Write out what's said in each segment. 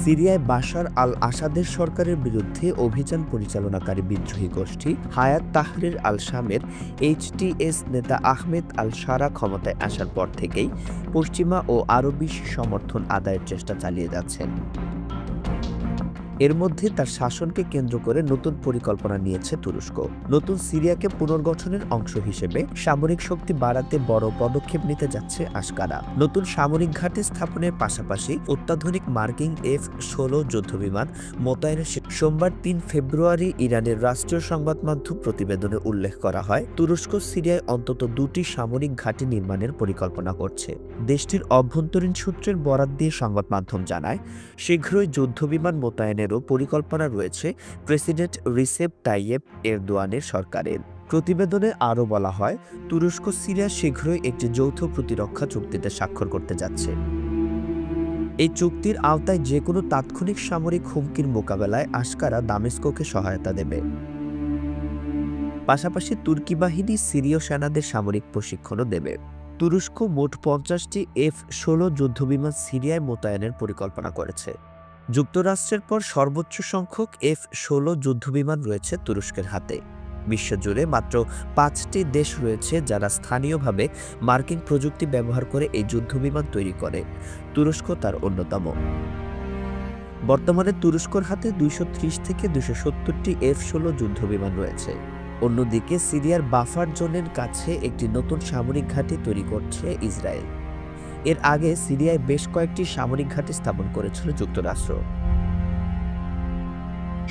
সিরিয়ায় বাশার আল আসাদের সরকারের বিরুদ্ধে অভিযান পরিচালনাকারী বিদ্রোহী গোষ্ঠী হায়াত তাহরির আল শামের এইচটিএস নেতা আহমেদ আল শারা ক্ষমতায় আসার পর থেকেই পশ্চিমা ও আরও বেশি সমর্থন আদায়ের চেষ্টা চালিয়ে যাচ্ছেন। এর মধ্যে তার শাসনকে কেন্দ্র করে নতুন পরিকল্পনা নিয়েছে তুরস্ক। নতুন সিরিয়াকে পুনর্গঠনের অংশ হিসেবে সামরিক শক্তি বাড়াতে বড় পদক্ষেপ নিতে যাচ্ছে আঙ্কারা। নতুন সামরিক ঘাঁটি স্থাপনের পাশাপাশি অত্যাধুনিক মার্কিন F-16 যুদ্ধবিমান মোতায়েনের সোমবার ৩ ফেব্রুয়ারি ইরানের রাষ্ট্রীয় সংবাদ মাধ্যম প্রতিবেদনে উল্লেখ করা হয়, তুরস্ক সিরিয়ায় অন্তত ২টি সামরিক ঘাঁটি নির্মাণের পরিকল্পনা করছে। দেশটির অভ্যন্তরীণ সূত্রের বরাত দিয়ে সংবাদ মাধ্যম জানায়, শীঘ্রই যুদ্ধবিমান মোতায়েনের পরিকল্পনা রয়েছে প্রেসিডেন্ট রিসেপ তাইয়েপ এরদোয়ানের সরকারের। প্রতিবেদনে আরও বলা হয়, তুরস্ক সিরিয়া শীঘ্রই একটি যৌথ প্রতিরক্ষা চুক্তিতে স্বাক্ষর করতে যাচ্ছে। এই চুক্তির আওতায় যে কোনো তাৎক্ষণিক সামরিক হুমকির মোকাবেলায় আঙ্কারা দামেস্কোকে সহায়তা দেবে। পাশাপাশি তুর্কি বাহিনী সিরীয় সেনাদের সামরিক প্রশিক্ষণও দেবে। তুরস্ক মোট ৫০টি F-16 যুদ্ধবিমান সিরিয়ায় মোতায়েনের পরিকল্পনা করেছে। যুক্তরাষ্ট্রের পর সর্বোচ্চ সংখ্যক F-16 যুদ্ধবিমান রয়েছে তুরস্কের হাতে। বিশ্বজুড়ে মাত্র ৫টি দেশ রয়েছে যারা স্থানীয়ভাবে মার্কিন প্রযুক্তি ব্যবহার করে এই যুদ্ধবিমান তৈরি করে। তুরস্ক তার অন্যতম। বর্তমানে তুরস্কর হাতে ২৩০ থেকে ২৭০টি F-16 যুদ্ধবিমান রয়েছে। অন্যদিকে সিরিয়ার বাফার জোনের কাছে একটি নতুন সামরিক ঘাঁটি তৈরি করছে ইসরায়েল। এর আগে সিরিয়ায় বেশ কয়েকটি সামরিক ঘাঁটি স্থাপন করেছিল যুক্তরাষ্ট্র।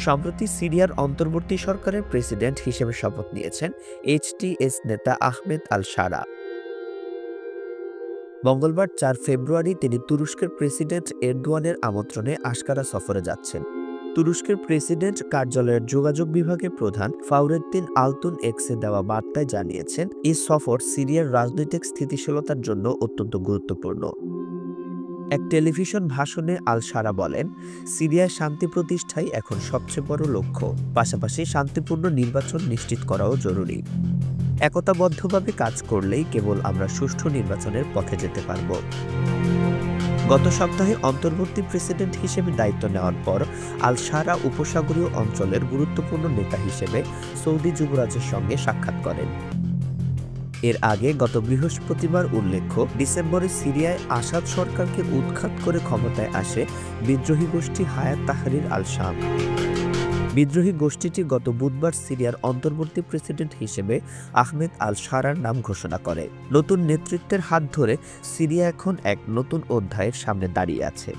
সম্প্রতি সিরিয়ার অন্তর্বর্তী সরকারের প্রেসিডেন্ট হিসেবে শপথ নিয়েছেন এইচটিএস নেতা আহমেদ আল শারা। মঙ্গলবার ৪ ফেব্রুয়ারি তিনি তুরস্কের প্রেসিডেন্ট এরদোয়ানের আমন্ত্রণে আঙ্কারা সফরে যাচ্ছেন। তুরস্কের প্রেসিডেন্ট কার্যালয়ের যোগাযোগ বিভাগের প্রধান ফাউরেদ্দিন আলতুন এক্সে দেওয়া বার্তায় জানিয়েছেন, এই সফর সিরিয়ার রাজনৈতিক স্থিতিশীলতার জন্য অত্যন্ত গুরুত্বপূর্ণ। এক টেলিভিশন ভাষণে আল শারা বলেন, সিরিয়ায় শান্তি প্রতিষ্ঠাই এখন সবচেয়ে বড় লক্ষ্য, পাশাপাশি শান্তিপূর্ণ নির্বাচন নিশ্চিত করাও জরুরি। একতাবদ্ধভাবে কাজ করলেই কেবল আমরা সুষ্ঠু নির্বাচনের পথে যেতে পারব। গত সপ্তাহে অন্তর্বর্তী প্রেসিডেন্ট হিসেবে দায়িত্ব নেওয়ার পর আল শারা উপসাগরীয় অঞ্চলের গুরুত্বপূর্ণ নেতা হিসেবে সৌদি যুবরাজের সঙ্গে সাক্ষাৎ করেন। এর আগে গত বৃহস্পতিবার উল্লেখ্য, ডিসেম্বরে সিরিয়ায় আসাদ সরকারকে উৎখাত করে ক্ষমতায় আসে বিদ্রোহী গোষ্ঠী হায়াত তাহরির আল শাম। বিদ্রোহী গোষ্ঠীটি গত বুধবার সিরিয়ার অন্তর্বর্তী প্রেসিডেন্ট হিসেবে আহমেদ আল শারার নাম ঘোষণা করে। নতুন নেতৃত্বের হাত ধরে সিরিয়া এখন এক নতুন অধ্যায়ের সামনে দাঁড়িয়ে আছে।